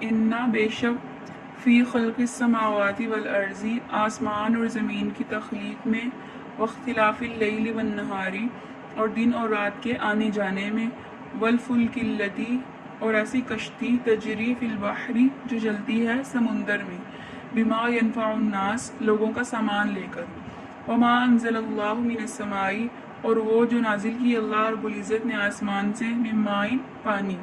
انا بے شک فی خلق السماوات والارض آسمان اور زمین کی تخلیق میں واختلاف اللیل والنہار اور دن اور رات کے آنے جانے میں والفلک التی اور ایسی کشتی تجری فی البحر جو چلتی ہے سمندر میں بما ینفع الناس لوگوں کا سامان لے کر وما انزل اللہ من السماء اور وہ جو نازل کی اللہ رب العزت نے آسمان سے من ماء پانی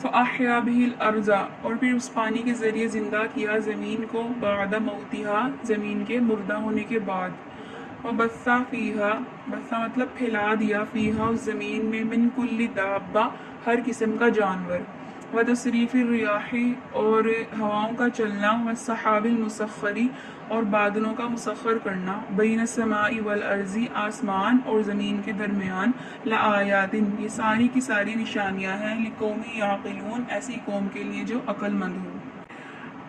فاحیا به الارض اور پھر اس پانی کے ذریعے زندہ کیا زمین کو بعد موتها زمین کے مردہ ہونے کے بعد وبث فیہا بثا مطلب پھیلا دیا فیہا اس زمین میں من کل دابہ ہر قسم کا جانور وتصریف الریاح اور ہواؤں کا چلنا والسحاب المسخر اور بادلوں کا مسخر کرنا بین السماء والارض آسمان اور زمین کے درمیان لآیات یہ ساری کی ساری نشانیاں ہیں لقوم یعقلون ایسی قوم کے لیے جو عقل مند ہو۔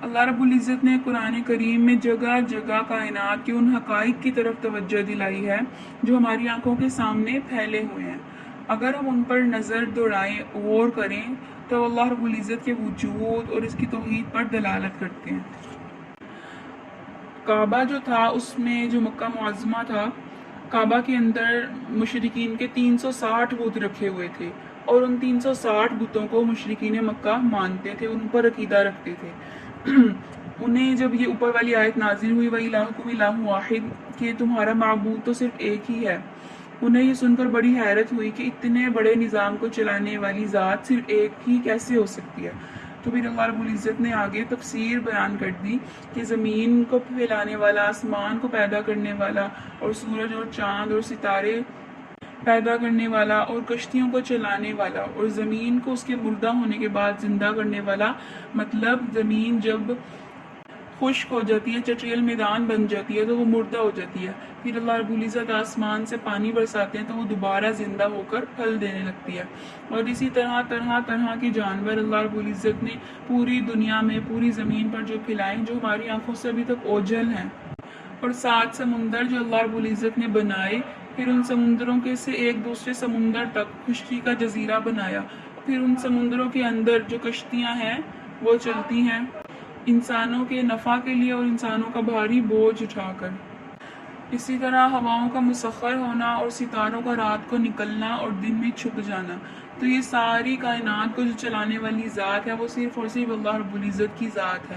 اللہ رب العزت نے قرآن کریم میں جگہ جگہ کائنات کے ان حقائق کی طرف توجہ دلائی ہے جو ہماری آنکھوں کے سامنے پھیلے ہوئے ہیں۔ اگر ہم ان پر نظر دوڑائیں غور کریں تو اللہ رب العزت کے وجود اور اس کی توحید پر دلالت کرتے ہیں۔ کعبہ جو تھا اس میں جو مکہ معظمہ تھا، کعبہ کے اندر مشرکین کے 360 بت رکھے ہوئے تھے اور ان 360 بتوں کو مشرکین مکہ مانتے تھے، ان پر عقیدہ رکھتے تھے۔ انہیں جب یہ اوپر والی آیت نازل ہوئی وَإِلَٰهُكُمْ إِلَٰهٌ وَاحِدٌ کہ تمہارا معبود تو صرف ایک ہی ہے، انہیں یہ سن کر بڑی حیرت ہوئی کہ اتنے بڑے نظام کو چلانے والی ذات صرف ایک ہی کیسے ہو سکتی ہے۔ تو پھر اللہ رب العزت نے آگے تفسیر بیان کر دی کہ زمین کو پھیلانے والا، آسمان کو پیدا کرنے والا اور سورج اور چاند اور ستارے پیدا کرنے والا اور کشتیوں کو چلانے والا اور زمین کو اس کے مردہ ہونے کے بعد زندہ کرنے والا، مطلب زمین جب خشک ہو جاتی ہے، چٹیل میدان بن جاتی ہے تو وہ مردہ ہو جاتی ہے، پھر اللہ رب العزت آسمان سے پانی برساتے ہیں تو وہ دوبارہ زندہ ہو کر پھل دینے لگتی ہے، اور اسی طرح طرح کے جانور اللہ رب العزت نے پوری دنیا میں پوری زمین پر جو پھیلائیں جو ہماری آنکھوں سے ابھی تک اوجھل ہیں، اور 7 سمندر جو اللہ رب العزت نے بنائے، پھر ان سمندروں کے سے ایک دوسرے سمندر تک خشکی کا جزیرہ بنایا، پھر ان سمندروں کے اندر جو کشتیاں ہیں وہ چلتی ہیں انسانوں کے نفع کے لیے اور انسانوں کا بھاری بوجھ اٹھا کر۔ اسی طرح ہواؤں کا مسخر ہونا اور ستاروں کا رات کو نکلنا اور دن میں چھپ جانا، تو یہ ساری کائنات کو جو چلانے والی ذات ہے وہ صرف اور صرف اللہ رب العزت کی ذات ہے۔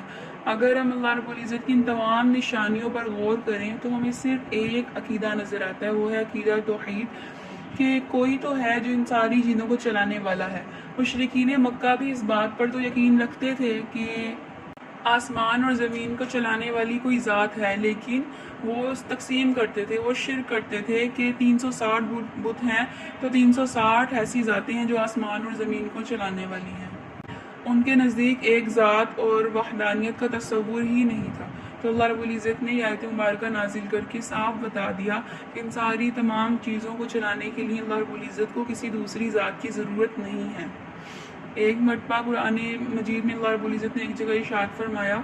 اگر ہم اللہ رب العزت کی ان تمام نشانیوں پر غور کریں تو ہمیں صرف ایک عقیدہ نظر آتا ہے، وہ ہے عقیدہ توحید، کہ کوئی تو ہے جو ان ساری چیزوں کو چلانے والا ہے۔ مشرکین مکہ بھی اس بات پر تو یقین رکھتے تھے کہ آسمان اور زمین کو چلانے والی کوئی ذات ہے، لیکن وہ تقسیم کرتے تھے، وہ شرک کرتے تھے کہ 360 بت ہیں تو 360 ایسی ذاتیں ہیں جو آسمان اور زمین کو چلانے والی ہیں۔ ان کے نزدیک ایک ذات اور وحدانیت کا تصور ہی نہیں تھا۔ تو اللہ رب العزت نے یہ آیت مبارکہ نازل کر کے صاف بتا دیا کہ ان ساری تمام چیزوں کو چلانے کے لیے اللہ رب العزت کو کسی دوسری ذات کی ضرورت نہیں ہے۔ ایک مرتبہ قرآن مجید میں اللہ رب العزت نے ایک جگہ ارشاد فرمایا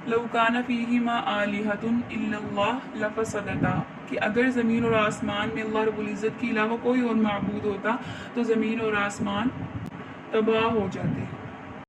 لَوْ كَانَ فِيهِمَا آلِهَةٌ إِلَّا اللَّهُ لَفَسَدَتَا کہ اگر زمین اور آسمان میں اللہ رب العزت کے علاوہ کوئی اور معبود ہوتا تو زمین اور آسمان تباہ ہو جاتے۔